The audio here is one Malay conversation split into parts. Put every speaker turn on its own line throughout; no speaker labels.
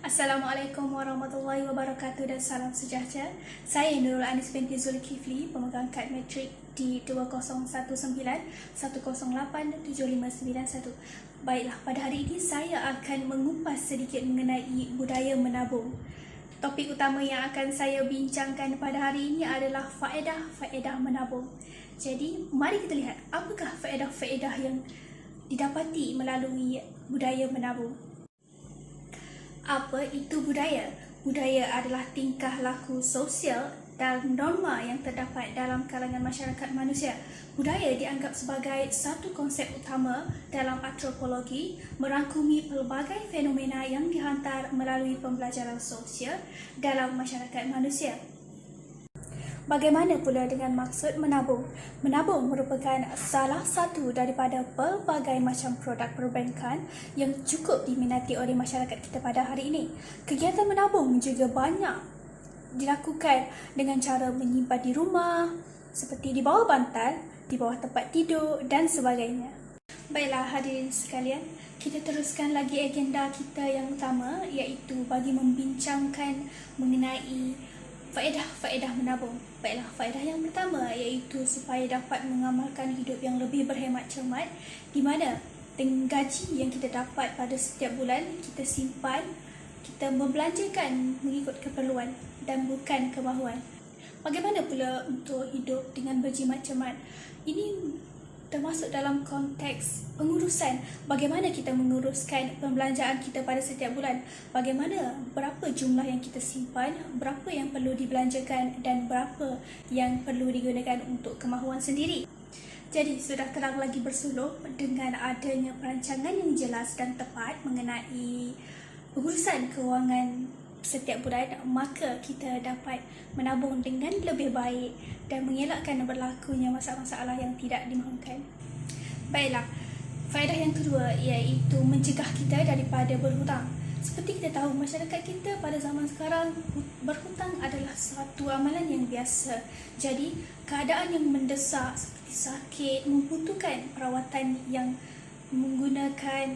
Assalamualaikum warahmatullahi wabarakatuh dan salam sejahtera. Saya Nurul Anis binti Zulkifli, pemegang kad matrik di 2019-108-7591. Baiklah, pada hari ini saya akan mengupas sedikit mengenai budaya menabung. Topik utama yang akan saya bincangkan pada hari ini adalah faedah-faedah menabung. Jadi, mari kita lihat apakah faedah-faedah yang didapati melalui budaya menabung. Apa itu budaya? Budaya adalah tingkah laku sosial dan norma yang terdapat dalam kalangan masyarakat manusia. Budaya dianggap sebagai satu konsep utama dalam antropologi, merangkumi pelbagai fenomena yang dihantar melalui pembelajaran sosial dalam masyarakat manusia. Bagaimana pula dengan maksud menabung? Menabung merupakan salah satu daripada pelbagai macam produk perbankan yang cukup diminati oleh masyarakat kita pada hari ini. Kegiatan menabung juga banyak dilakukan dengan cara menyimpan di rumah, seperti di bawah bantal, di bawah tempat tidur dan sebagainya. Baiklah hadirin sekalian, kita teruskan lagi agenda kita yang utama, iaitu bagi membincangkan mengenai faedah-faedah menabung. Baiklah, faedah yang pertama iaitu supaya dapat mengamalkan hidup yang lebih berhemat cermat, di mana dengan gaji yang kita dapat pada setiap bulan, kita simpan, kita membelanjakan mengikut keperluan dan bukan kemahuan. Bagaimana pula untuk hidup dengan berjimat cermat? Ini termasuk dalam konteks pengurusan, bagaimana kita menguruskan pembelanjaan kita pada setiap bulan, bagaimana berapa jumlah yang kita simpan, berapa yang perlu dibelanjakan dan berapa yang perlu digunakan untuk kemahuan sendiri. Jadi sudah terang lagi bersuluh dengan adanya perancangan yang jelas dan tepat mengenai pengurusan kewangan setiap bulan, maka kita dapat menabung dengan lebih baik dan mengelakkan berlakunya masalah-masalah yang tidak dimahukan. Baiklah, faedah yang kedua iaitu mencegah kita daripada berhutang. Seperti kita tahu, masyarakat kita pada zaman sekarang berhutang adalah satu amalan yang biasa. Jadi, keadaan yang mendesak seperti sakit membutuhkan perawatan yang menggunakan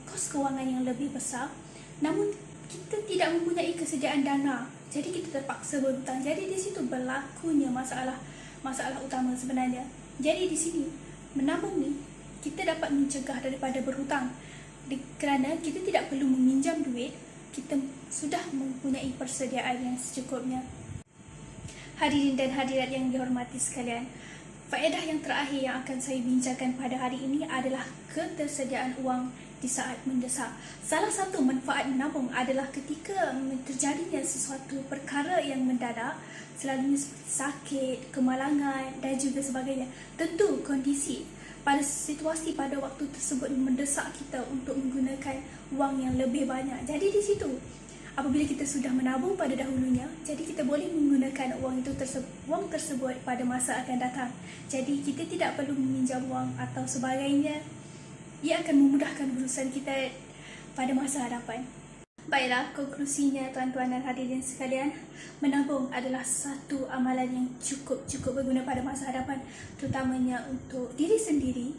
kos kewangan yang lebih besar. Namun kita tidak mempunyai kesediaan dana, jadi kita terpaksa berhutang. Jadi di situ berlakunya masalah utama sebenarnya. Jadi di sini menabung ni kita dapat mencegah daripada berhutang, kerana kita tidak perlu meminjam duit, kita sudah mempunyai persediaan yang secukupnya. Hadirin dan hadirat yang dihormati sekalian, faedah yang terakhir yang akan saya bincangkan pada hari ini adalah ketersediaan wang di saat mendesak. Salah satu manfaat menabung adalah ketika terjadinya sesuatu perkara yang mendadak, selalunya seperti sakit, kemalangan dan juga sebagainya. Tentu kondisi pada situasi pada waktu tersebut mendesak kita untuk menggunakan wang yang lebih banyak. Jadi di situ apabila kita sudah menabung pada dahulunya, jadi kita boleh menggunakan wang tersebut pada masa akan datang. Jadi kita tidak perlu meminjam wang atau sebagainya. Ia akan memudahkan urusan kita pada masa hadapan. Baiklah, konklusinya tuan-tuan dan hadirin sekalian, menabung adalah satu amalan yang cukup berguna pada masa hadapan, terutamanya untuk diri sendiri,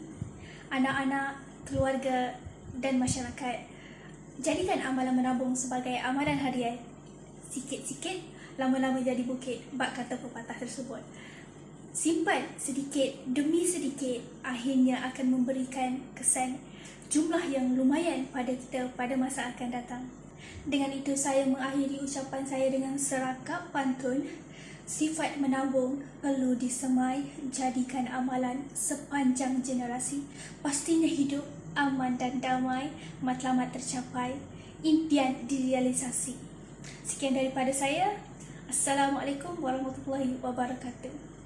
anak-anak, keluarga dan masyarakat. Jadikan amalan menabung sebagai amalan harian. Sikit-sikit, lama-lama jadi bukit, bak kata pepatah tersebut. Simpan sedikit demi sedikit, akhirnya akan memberikan kesan jumlah yang lumayan pada kita pada masa akan datang. Dengan itu saya mengakhiri ucapan saya dengan serakap pantun. Sifat menabung perlu disemai, jadikan amalan sepanjang generasi. Pastinya hidup aman dan damai, matlamat tercapai, impian direalisasi. Sekian daripada saya. Assalamualaikum warahmatullahi wabarakatuh.